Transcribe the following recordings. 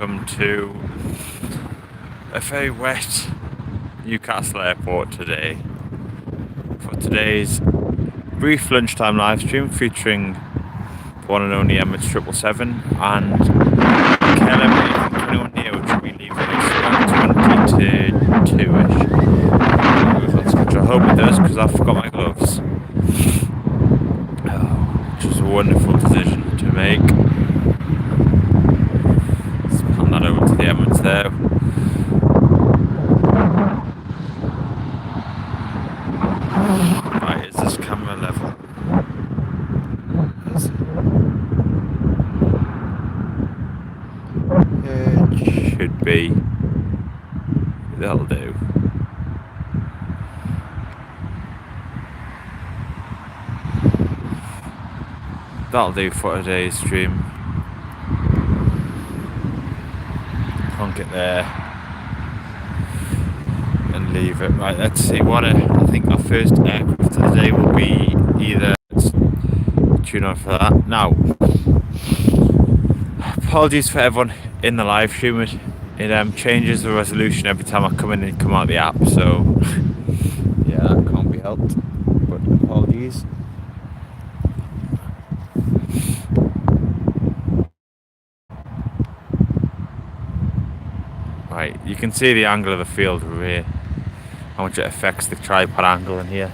welcome to a very wet Newcastle Airport today for today's brief lunchtime live stream featuring one and only Emirates 777 and KLM A321neo, which will be leaving at 20 to 2ish. I hope it does, because I forgot my gloves. Which was a wonderful decision to make. Let's hand that over to the Emirates there. Right, is this camera level? It should be. That'll do. That'll do for today's stream. Plonk it there and leave it. Right, let's see what I think our first aircraft of the day will be. Either tune on for that. Now, apologies for everyone in the live stream. It changes the resolution every time I come in and come out of the app, so yeah, that can't be helped. But apologies. Right, you can see the angle of the field over here, how much it affects the tripod angle in here.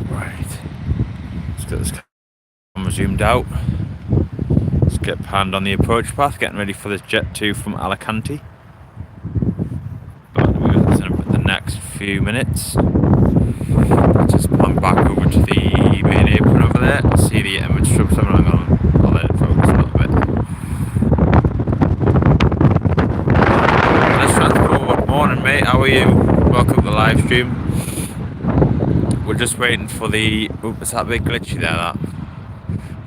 Right, let's get this camera zoomed out. Let's get panned on the approach path, getting ready for this Jet 2 from Alicante. About to be with us in the next few minutes. Let's just pan back over to the main apron over there. See the Emirates 777. I'll let it focus a little bit. Morning mate, how are you? Welcome to the live stream. We're just waiting for the... Oop, is that a bit glitchy there, that?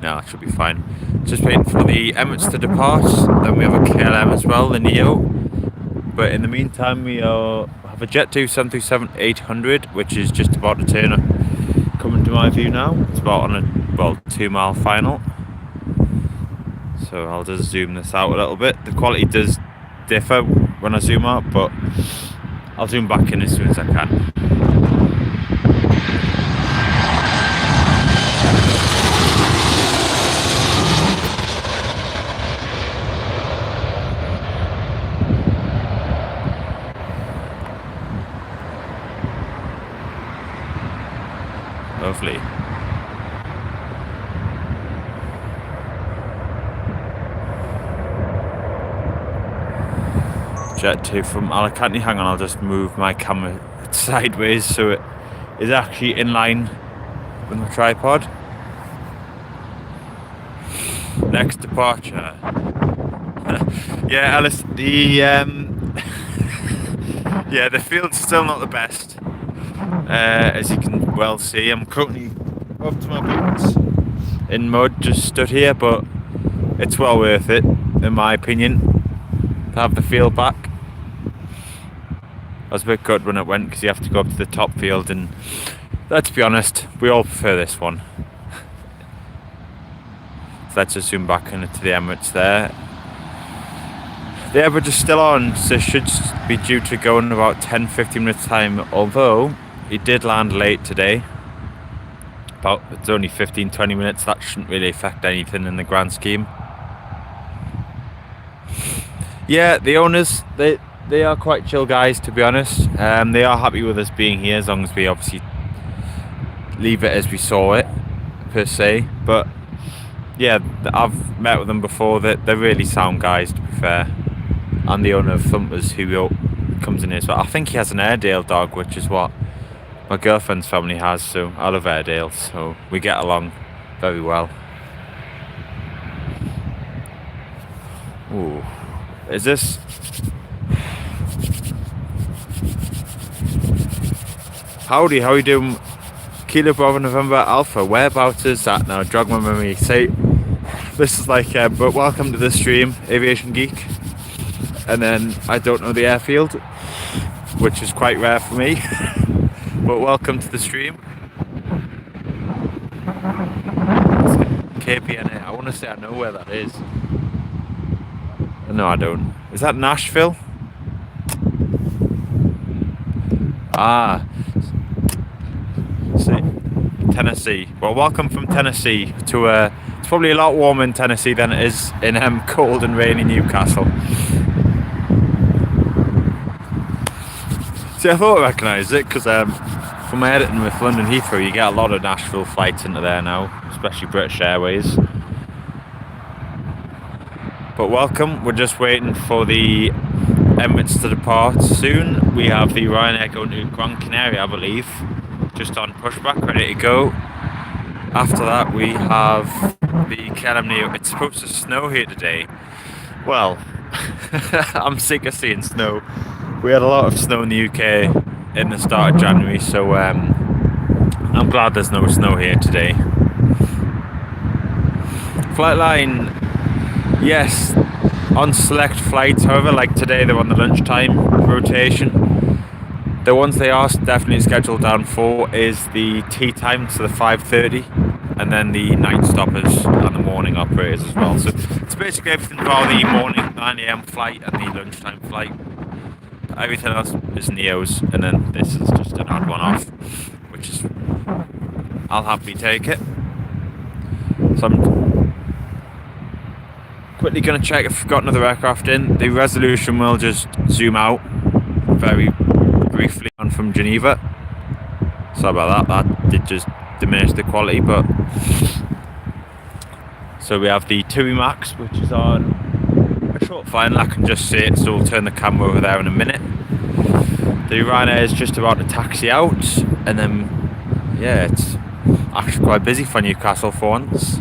No, that should be fine. Just waiting for the Emirates to depart. Then we have a KLM as well, the Neo. But in the meantime, we have a Jet 2 737-800, which is just about to turn coming to my view now. It's about on a 2-mile final. So I'll just zoom this out a little bit. The quality does differ when I zoom out, but I'll zoom back in as soon as I can. Lovely. Jet 2 from Alicante. Hang on, I'll just move my camera sideways so it is actually in line with my tripod. Next departure. Yeah, Alice, the field's still not the best. As you can well see, I'm currently up to my boots in mud, just stood here, but it's well worth it, in my opinion, to have the field back. I was a bit good when it went because you have to go up to the top field, and let's be honest, we all prefer this one. So let's just zoom back into the Emirates there. The average is still on, so it should be due to go in about 10-15 minutes time, although he did land late today. It's only 15-20 minutes, that shouldn't really affect anything in the grand scheme. Yeah, the owners, they are quite chill guys, to be honest. They are happy with us being here, as long as we obviously leave it as we saw it, per se. But yeah, I've met with them before. They're really sound guys, to be fair. And the owner of Thumpers, who comes in here as well. I think he has an Airedale dog, which is what my girlfriend's family has. So I love Airedales, so we get along very well. Ooh, is this? Howdy, how are you doing? Kilo Bravo November Alpha, whereabouts is that now? Jog my memory. Say, this is like, but welcome to the stream, Aviation Geek. And then I don't know the airfield, which is quite rare for me. But welcome to the stream. KPNA. I want to say I know where that is. No, I don't. Is that Nashville? Ah, see, Tennessee. Well, welcome from Tennessee to it's probably a lot warmer in Tennessee than it is in cold and rainy Newcastle. See, I thought I recognised it because from my editing with London Heathrow, you get a lot of Nashville flights into there now, especially British Airways. But welcome, we're just waiting for the Emirates to depart soon. We have the Ryanair going to Gran Canaria, I believe, just on pushback, ready to go. After that, we have the KLM Neo. It's supposed to snow here today. Well, I'm sick of seeing snow. We had a lot of snow in the UK in the start of January, so I'm glad there's no snow here today. Flight line, yes, on select flights, however, like today they're on the lunchtime rotation. The ones they are definitely scheduled down for is the tea time, so the 5:30, and then the night stoppers and the morning operators as well. So it's basically everything for the morning 9 AM flight and the lunchtime flight. Everything else is Neos, and then this is just an odd one off, which is, I'll happily take it. So I'm quickly going to check if I've got another aircraft in. The resolution will just zoom out very briefly on from Geneva. Sorry about that, that did just diminish the quality, but so we have the TUI Max, which is on a short final. I can just see it, so we'll turn the camera over there in a minute. The Ryanair is just about to taxi out, and then yeah, it's actually quite busy for Newcastle for once.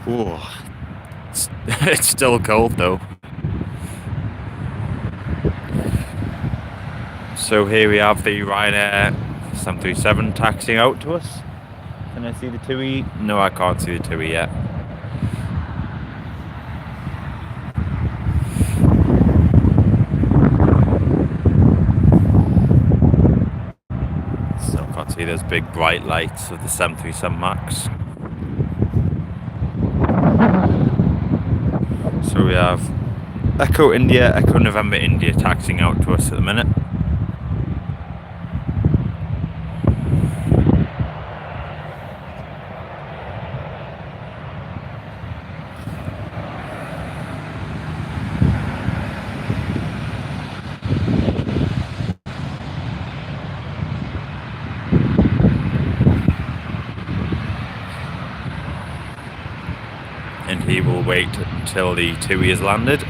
Ooh, it's still cold though. So here we have the Ryanair 737 taxiing out to us. Can I see the TUI? No, I can't see the TUI yet. Still can't see those big bright lights of the 737 MAX. So we have Echo India, Echo November India taxiing out to us at the minute. And he will wait until the TUI is landed. So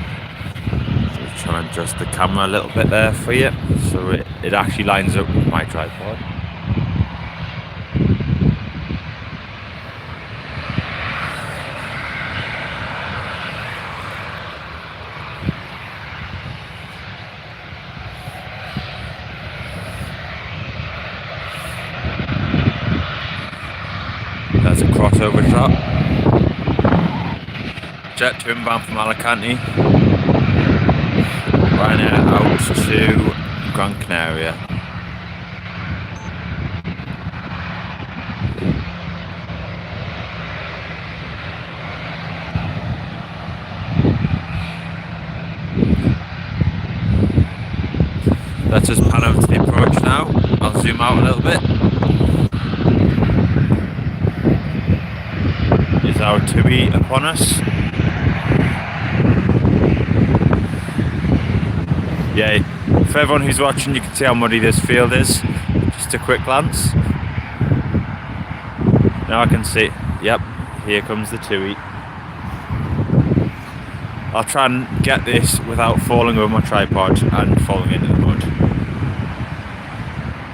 just trying to adjust the camera a little bit there for you, so it actually lines up with my tripod. There's a crossover shot. Jet to inbound from Alicante. Ryanair out to Gran Canaria. Let's just pan over to the approach now. I'll zoom out a little bit. Is our TUI upon us? Yeah, for everyone who's watching, you can see how muddy this field is. Just a quick glance. Now I can see, yep, here comes the TUI. I'll try and get this without falling over my tripod and falling into the mud,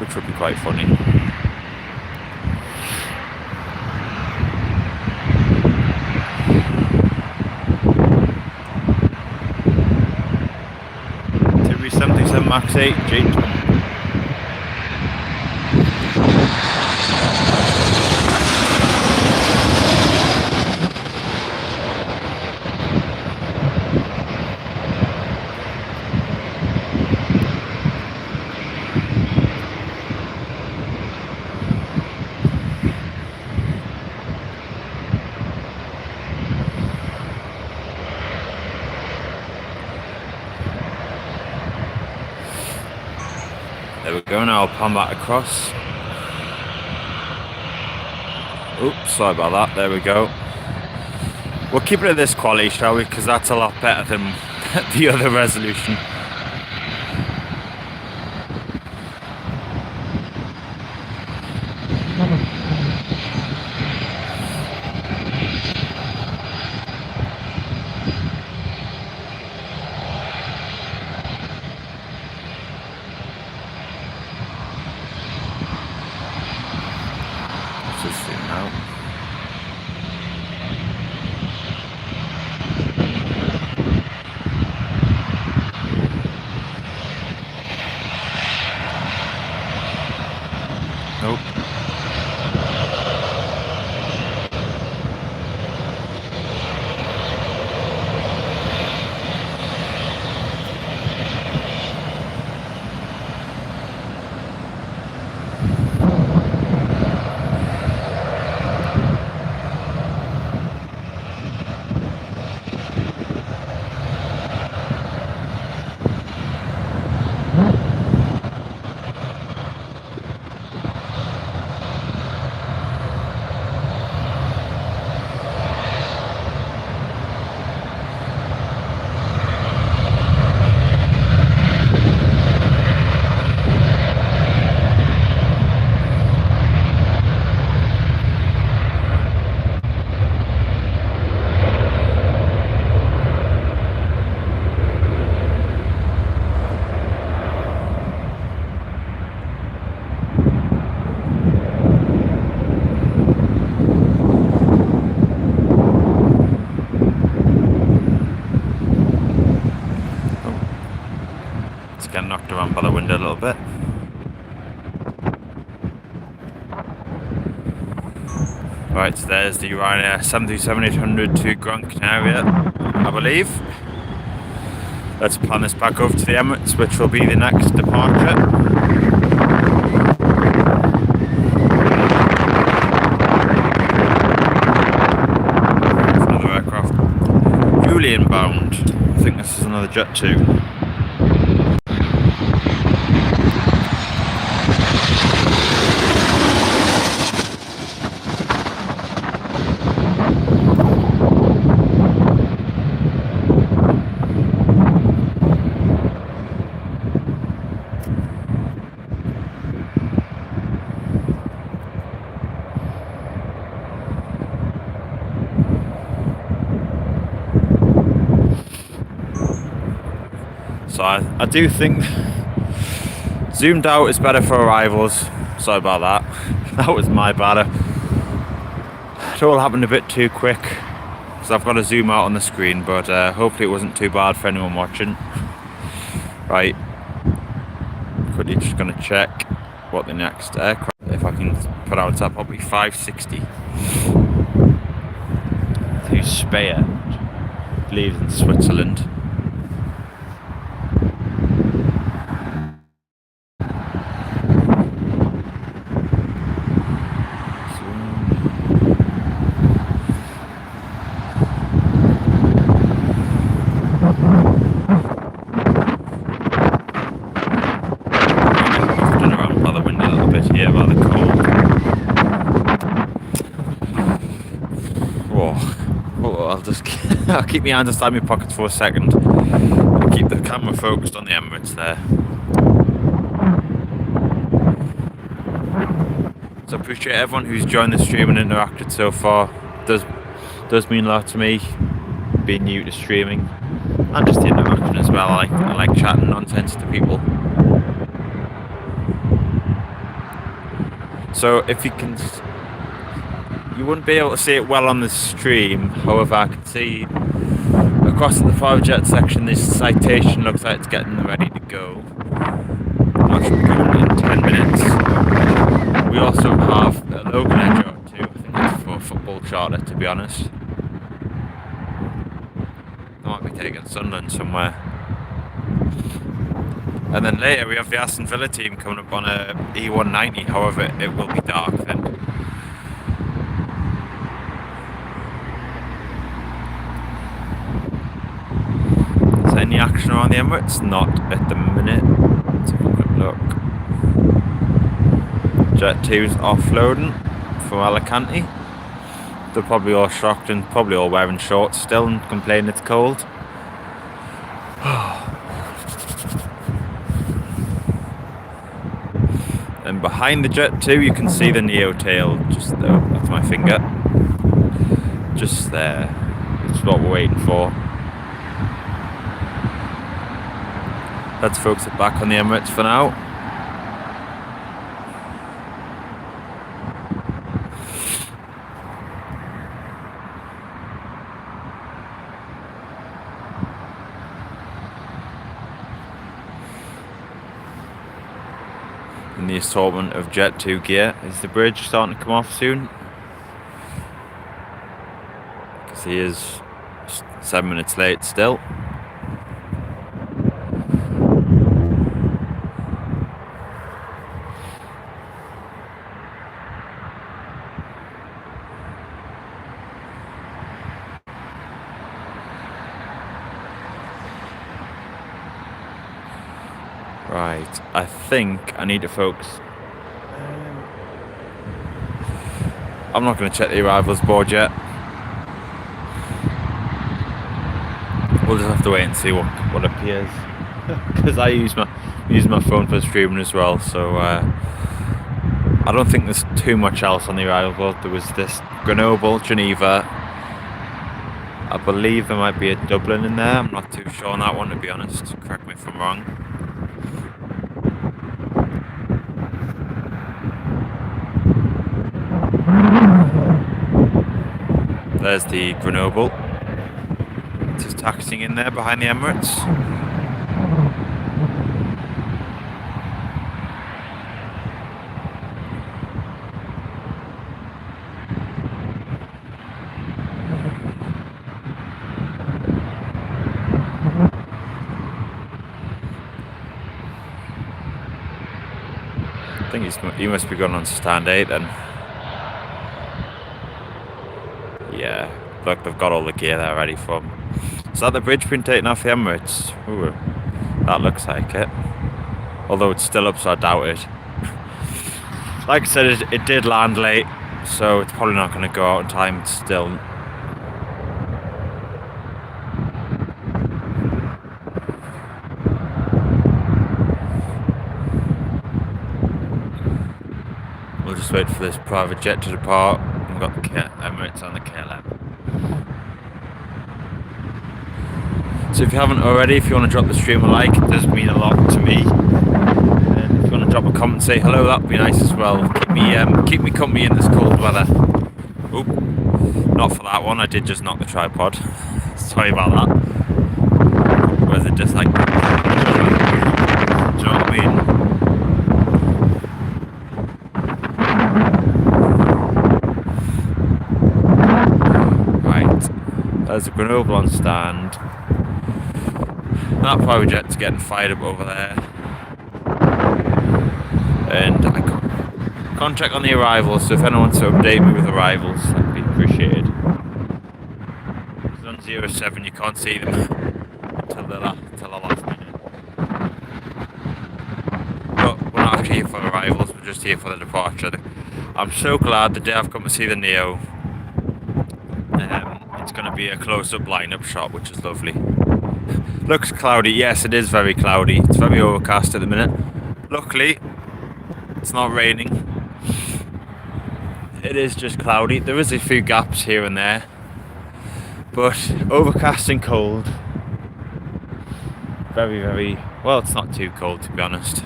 which would be quite funny. Max 8, G. go now. I'll pan that across. Oops, sorry about that. There we go. We'll keep it at this quality, shall we? Because that's a lot better than the other resolution. Nope. Getting knocked around by the window a little bit. Right, so there's the Ryanair 737-800 to Gran Canaria, I believe. Let's plan this back over to the Emirates, which will be the next departure. Another aircraft. Julian bound. I think this is another Jet 2. So I do think zoomed out is better for arrivals. Sorry about that. That was my bad. It all happened a bit too quick, so I've got to zoom out on the screen, but hopefully it wasn't too bad for anyone watching. Right, quickly just going to check what the next aircraft, if I can put out, it's probably 560 to Speyer, I believe in Switzerland. I'll keep my hands inside my pockets for a second and keep the camera focused on the Emirates there. So I appreciate everyone who's joined the stream and interacted so far. Does mean a lot to me, being new to streaming, and just the interaction as well. I like chatting nonsense to people. So if you can, you wouldn't be able to see it well on the stream, however I can see across the private jet section this citation looks like it's getting ready to go. That should be going in 10 minutes. We also have a Logan Air Charter too. I think it's for a football charter, to be honest. I might be taking Sunderland somewhere. And then later we have the Aston Villa team coming up on a E190, however it will be dark then. Is there any action around the Emirates? Not at the minute. Let's have a quick look. Jet 2's offloading from Alicante. They're probably all shocked and probably all wearing shorts still and complaining it's cold. And behind the Jet 2 you can see the Neo tail just there. That's my finger. Just there. That's what we're waiting for. Let's focus it back on the Emirates for now. And the assortment of Jet 2 gear. Is the bridge starting to come off soon? Because he is 7 minutes late still. Right, I think I need to focus. I'm not going to check the arrivals board yet. We'll just have to wait and see what appears. Because I use my phone for streaming as well, so I don't think there's too much else on the arrival board. There was this Grenoble, Geneva. I believe there might be a Dublin in there. I'm not too sure on that one, to be honest. Correct me if I'm wrong. There's the Grenoble. It's just taxiing in there behind the Emirates. I think he must be going on stand 8 then. Yeah, look, they've got all the gear there ready for him. Is that the bridge been taken off the Emirates? Ooh, that looks like it. Although it's still up, so I doubt it. Like I said, it did land late, so it's probably not going to go out in time. It's still... We'll just wait for this private jet to depart. We've got the Emirates on the KLM. So if you haven't already, if you want to drop the stream a like, it does mean a lot to me. And if you want to drop a comment and say hello, that would be nice as well. Keep me company in this cold weather. Oop, not for that one, I did just knock the tripod. Sorry about that. Or is it just like... Do you know what I mean? There's a Grenoble on stand. That private jet's getting fired up over there. And I can't check on the arrivals, so if anyone wants to update me with arrivals, that'd be appreciated. It's on 07, you can't see them until the last minute. But we're not actually here for arrivals, we're just here for the departure. I'm so glad the day I've come to see the Neo. It's going to be a close-up lineup shot, which is lovely. Looks cloudy. Yes, it is very cloudy. It's very overcast at the minute. Luckily, it's not raining. It is just cloudy. There is a few gaps here and there, but overcast and cold. Very, very... Well, it's not too cold, to be honest.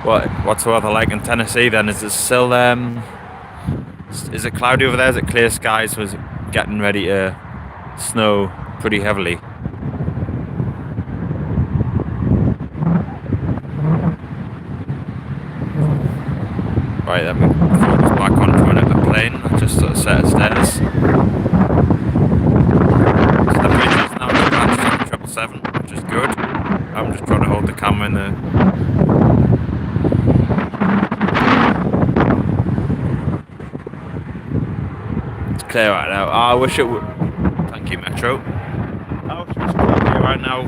What's the weather like in Tennessee then? Is it still... Is it cloudy over there? Is it clear skies? Was it getting ready to snow pretty heavily? Right, then we focus back onto a plane, just a set of stairs. So the bridge is now attached to the 777, which is good. I'm just trying to hold the camera in the... Clear right now. I wish it would. Thank you, Metro. I wish it was clear right now,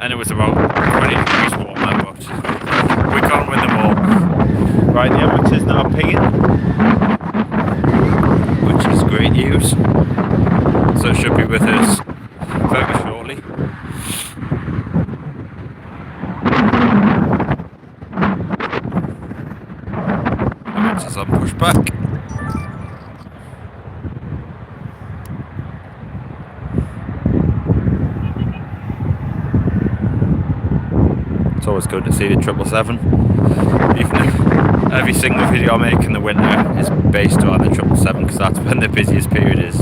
and it was about 20 degrees warmer, but We can't win them all. Right, the Emirates is now pinging, which is great news. So it should be with us very shortly. Emirates is on pushback. It's always good to see the 777. Even every single video I make in the winter is based on the 777 because that's when the busiest period is.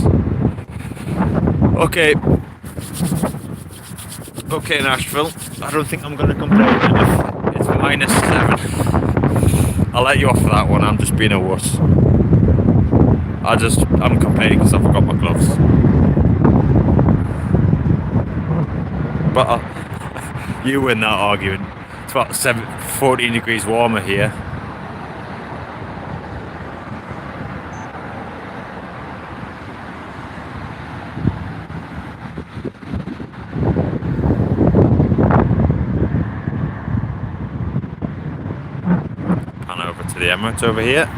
Okay, Nashville. I don't think I'm going to complain if it's -7. I'll let you off for that one. I'm just being a wuss. I'm complaining because I forgot my gloves. But you win that argument. It's about 14 degrees warmer here. Pan over to the Emirates over here.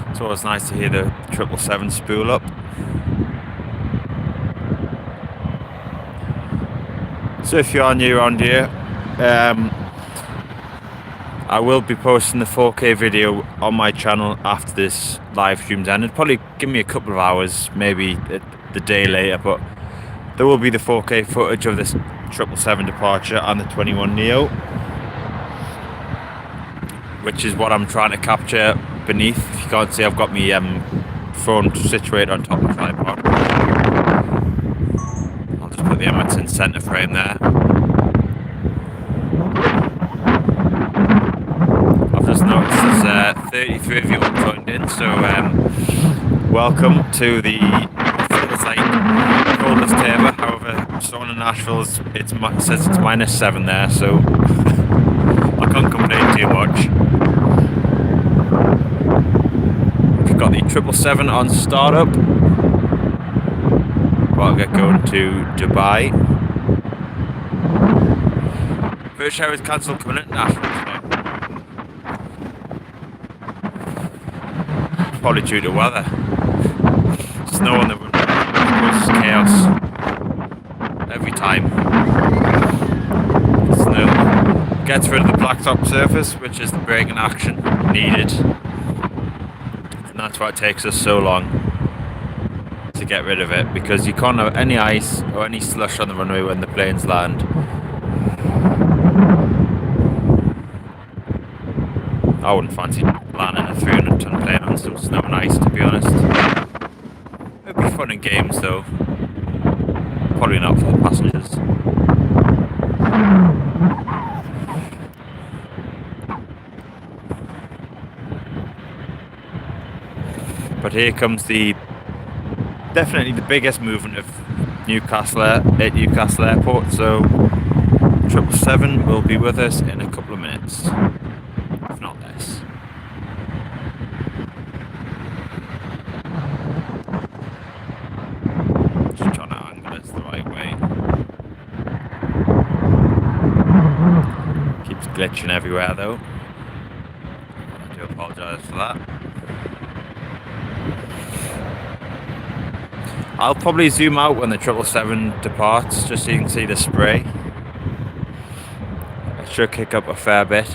It's always nice to hear the 777 spool up. So if you are new around here, I will be posting the 4K video on my channel after this live stream's ended. Probably give me a couple of hours, maybe the day later, but there will be the 4K footage of this 777 departure and the 21neo, which is what I'm trying to capture beneath. If you can't see, I've got my phone situated on top of the tripod. I'll just put the Emirates in centre frame there. I've just noticed there's 33 of you all joined in, so welcome to the, it's like coldest day ever. However, someone in Nashville says it's -7 there, so I can't complain too much. We've got the 777 on startup. I'll get going to Dubai. First show is cancelled coming at Nashville today. Probably due to weather. Snow on the road. It's chaos. Every time. Snow gets rid of the blacktop surface, which is the braking action needed. And that's why it takes us so long to get rid of it, because you can't have any ice or any slush on the runway when the planes land. I wouldn't fancy landing a 300-ton plane on some snow and ice, to be honest. It'd be fun in games though. Probably not for the passengers. But here comes definitely the biggest movement of Newcastle at Newcastle Airport. So 777 will be with us in a couple of minutes, if not less. Just trying to angle it the right way. Keeps glitching everywhere though. I do apologise for that. I'll probably zoom out when the 777 departs, just so you can see the spray. It should kick up a fair bit.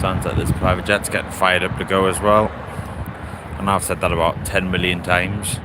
Sounds like this private jet's getting fired up to go as well. And I've said that about 10 million times.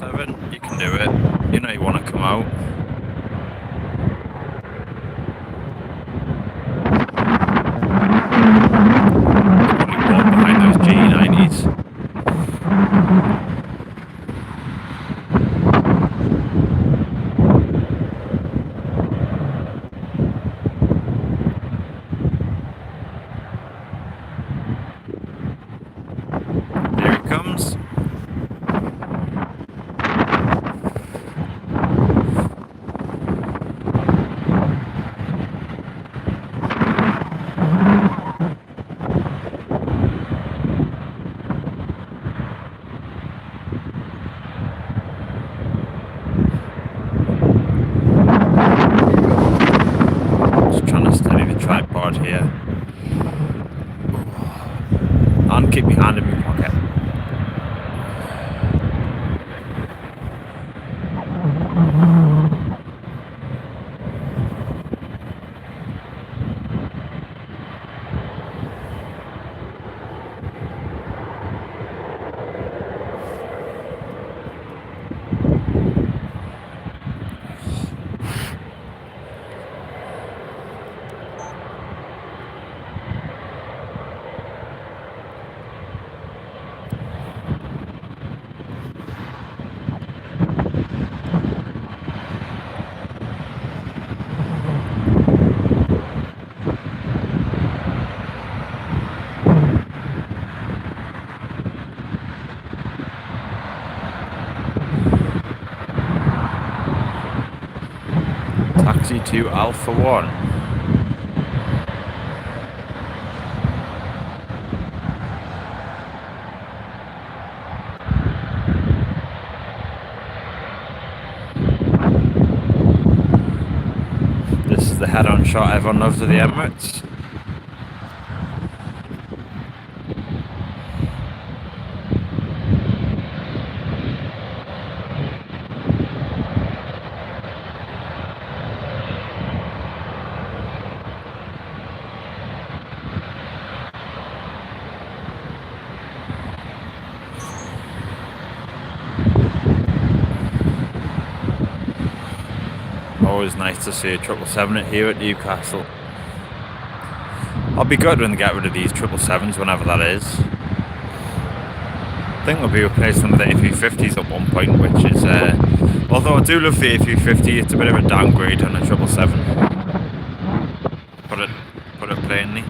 777, you can do it. You know you want to come out. Probably walk behind those G90s. Here he comes. Tripod here, and keep your hand in my pocket. Taxi to Alpha 1. This is the head-on shot everyone loves of the Emirates. Always nice to see a 777 here at Newcastle. I'll be good when they get rid of these 777s, whenever that is. I think they'll be replaced with the A350s at one point, which is, although I do love the A350, it's a bit of a downgrade on a 777. Put it plainly.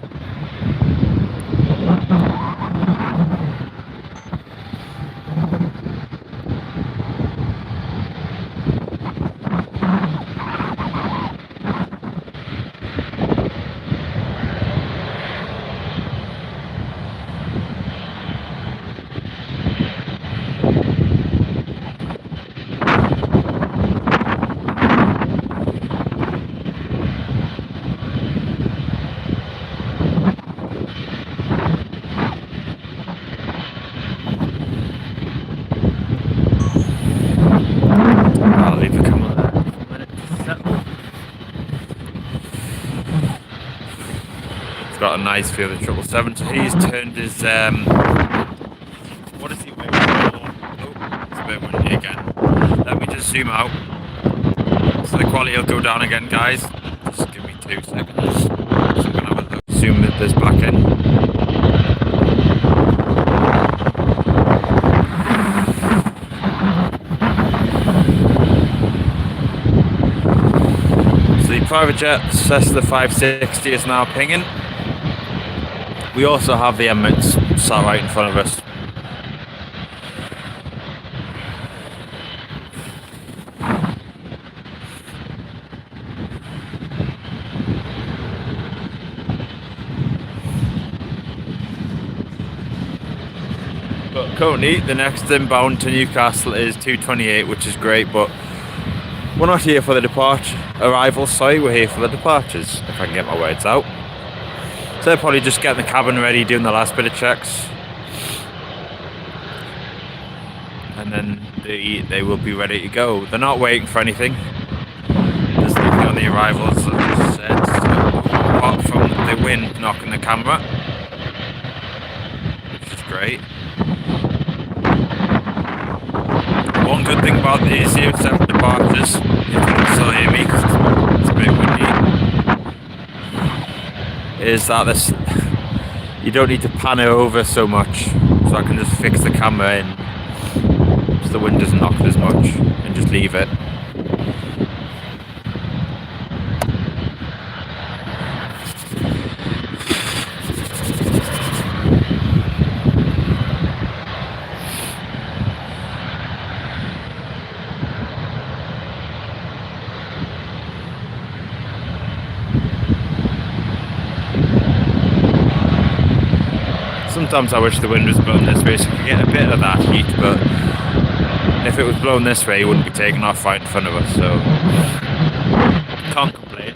Got a nice view of the 777, so he's turned his what is he waiting for? Oh, it's a bit windy again. Let me just zoom out so the quality will go down again, guys. Just give me 2 seconds. So I'm gonna have a look. Zoom this back in. So the private jet Cessna 560 is now pinging. We also have the Emirates sat right in front of us. But currently, the next inbound to Newcastle is 228, which is great, but we're not here for the arrivals, sorry, we're here for the departures, if I can get my words out. So they're probably just getting the cabin ready, doing the last bit of checks. And then they will be ready to go. They're not waiting for anything. There's nothing on the arrivals, as I just said. So, apart from the wind knocking the camera, which is great. One good thing about these 07 departures, if you can still hear me because it's a bit windy, is that you don't need to pan it over so much, so I can just fix the camera in so the wind doesn't knock it as much and just leave it. Sometimes I wish the wind was blowing this way so you could get a bit of that heat, but if it was blowing this way, it wouldn't be taking off right in front of us, so can't complain.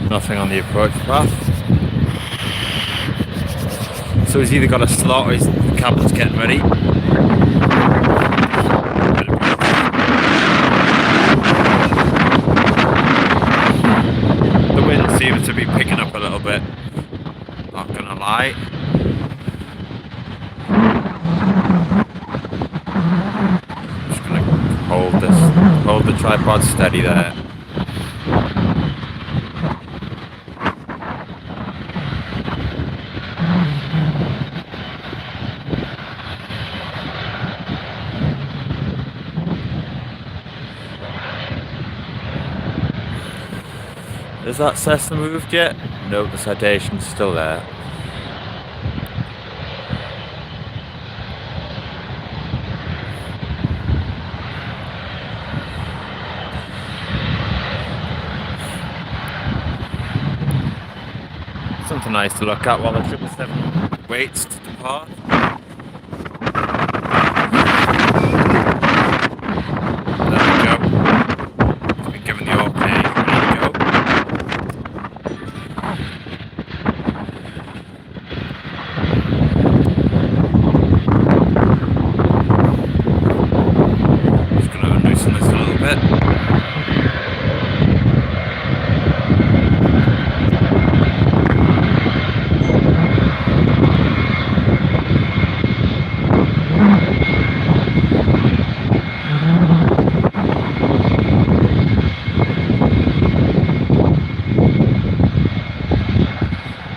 Nothing on the approach path. So he's either got a slot or the cabin's getting ready. The wind seems to be picking up a little bit, not gonna lie. Just gonna hold the tripod steady there. Has that Cessna moved yet? No, the citation's still there. Something nice to look at while the 777 waits to depart. There we go. It's been given the okay.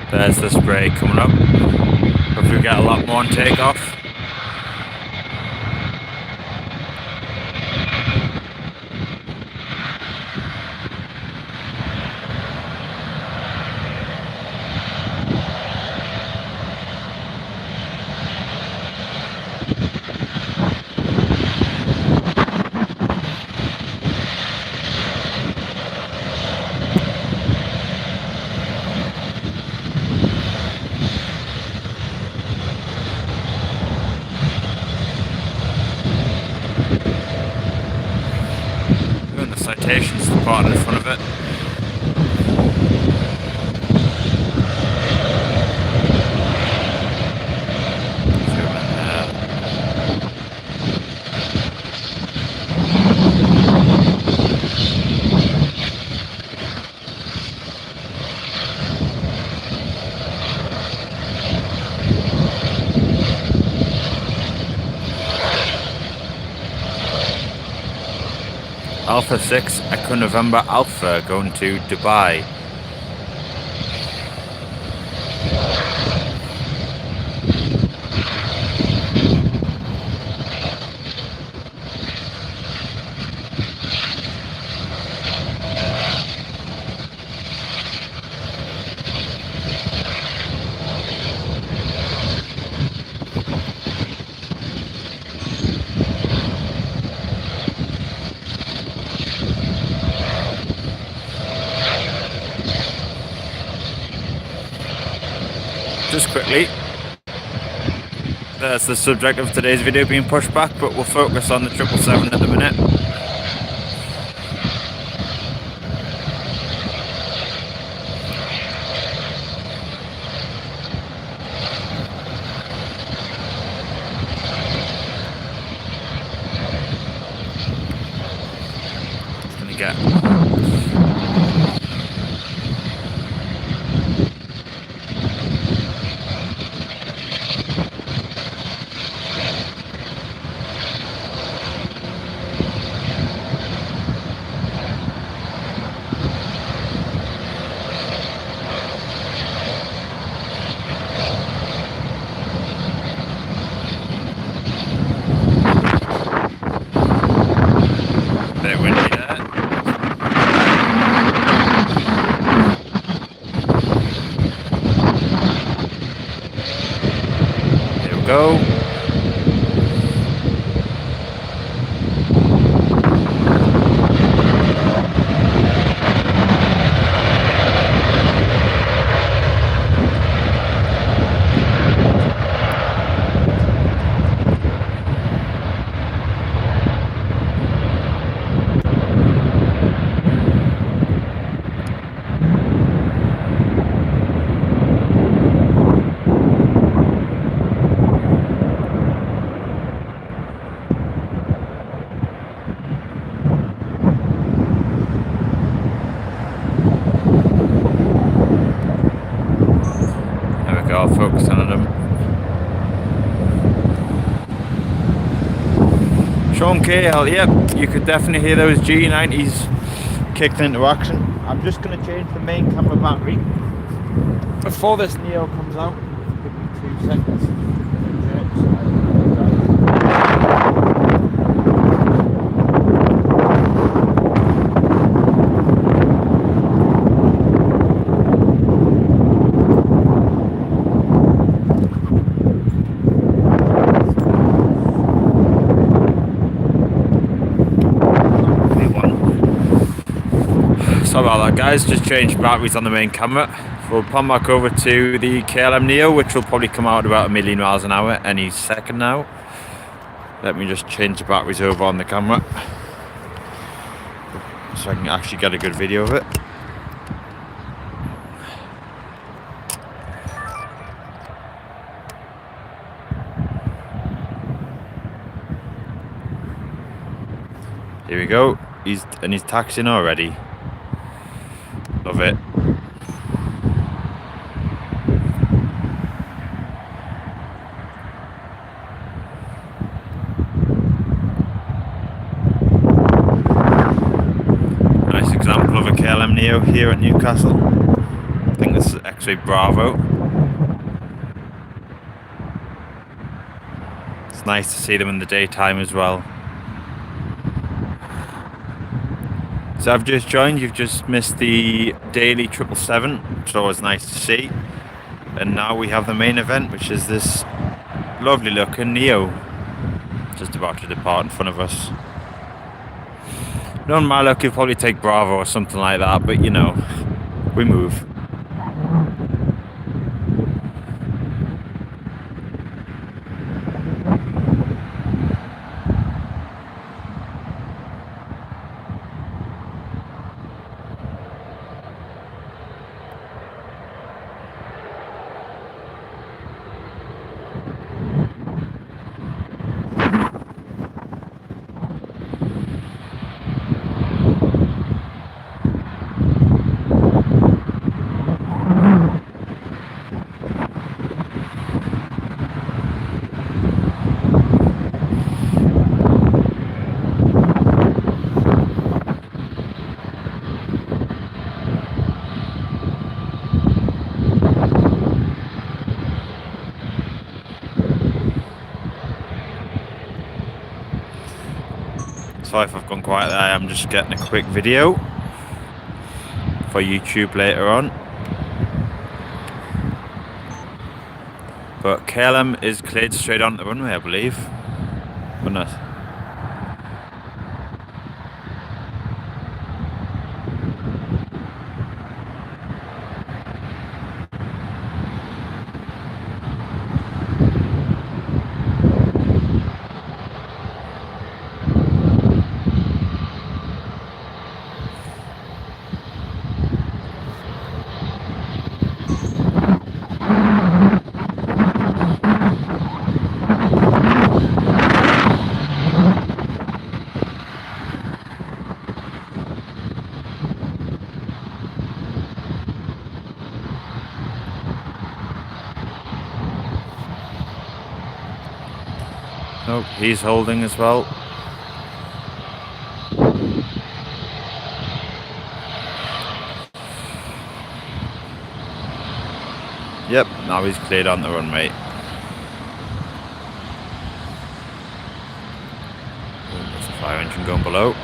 There's the spray coming up. Hopefully we get a lot more on takeoff. Citations departing in front of it. Alpha 6 Echo November Alpha going to Dubai. Just quickly, That's the subject of today's video, being pushed back, but we'll focus on the 777 at the minute. It's gonna get... bit windy there. Here we go. I'll focus on them. Sean KL, yep, you could definitely hear those G90s kicked into action. I'm just going to change the main camera battery before this Neo comes out. Give me 2 seconds. Sorry about that, guys, just changed batteries on the main camera. We'll pan back over to the KLM Neo, which will probably come out at about 1,000,000 miles an hour any second now. Let me just change the batteries over on the camera so I can actually get a good video of it. Here we go. He's taxiing already. Love it. Nice example of a KLM Neo here at Newcastle. I think this is X-ray Bravo. It's nice to see them in the daytime as well. So I've just joined, you've just missed the daily 777, which is always nice to see. And now we have the main event, which is this lovely looking Neo just about to depart in front of us. Knowing my luck, you'll probably take Bravo or something like that, but you know, we move. So if I've gone quiet there, I'm just getting a quick video for YouTube later on. But KLM is cleared straight onto the runway, I believe. Wouldn't it? No, he's holding as well. Yep, now he's cleared on the runway. There's a fire engine going below.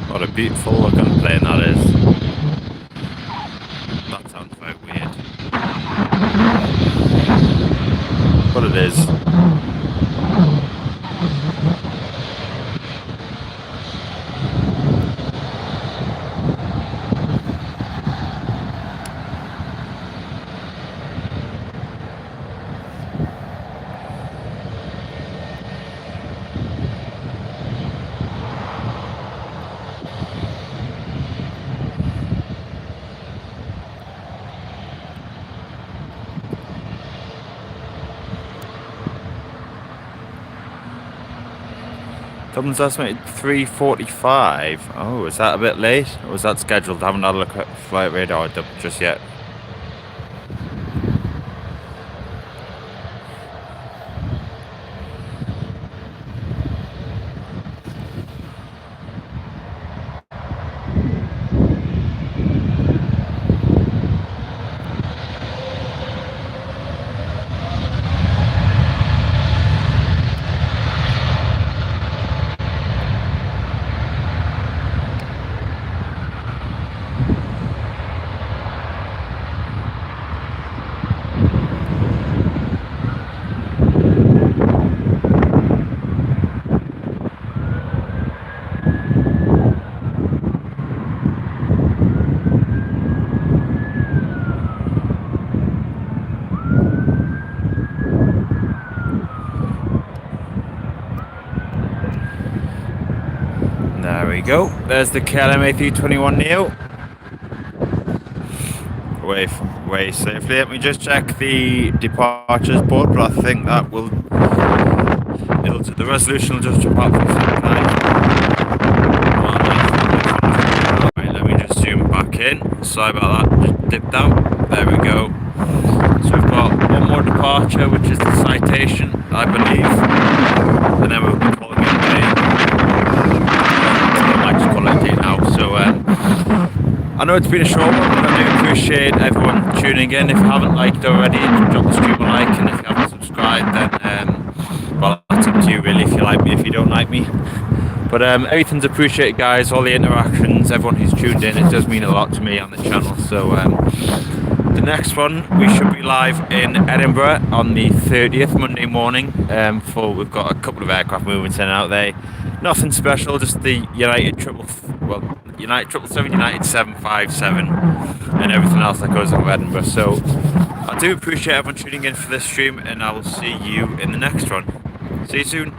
What a beautiful looking plane that is. That sounds very weird. But it is. Dublin's estimated 3:45. Oh, is that a bit late? Or was that scheduled? I haven't had a look at flight radar just yet. There we go. There's the KLM A321neo. Away safely. Let me just check the departures board, but I think that will. The resolution will just jump up for some time. Right, let me just zoom back in. Sorry about that. Just dipped out. There we go. So we've got one more departure, which is the citation, I believe, and then we'll be calling it a day. I just call it a day now. So I know it's been a short one, but I do appreciate everyone tuning in. If you haven't liked already, drop the stream a like, and if you haven't subscribed, then well, that's up to you really. If you like me, if you don't like me. But everything's appreciated, guys. All the interactions, everyone who's tuned in, it does mean a lot to me on the channel. So the next one, we should be live in Edinburgh on the 30th, Monday morning. We've got a couple of aircraft movements in and out there. Nothing special, just the United 777, United 757, and everything else that goes out of Edinburgh. So I do appreciate everyone tuning in for this stream, and I will see you in the next one. See you soon.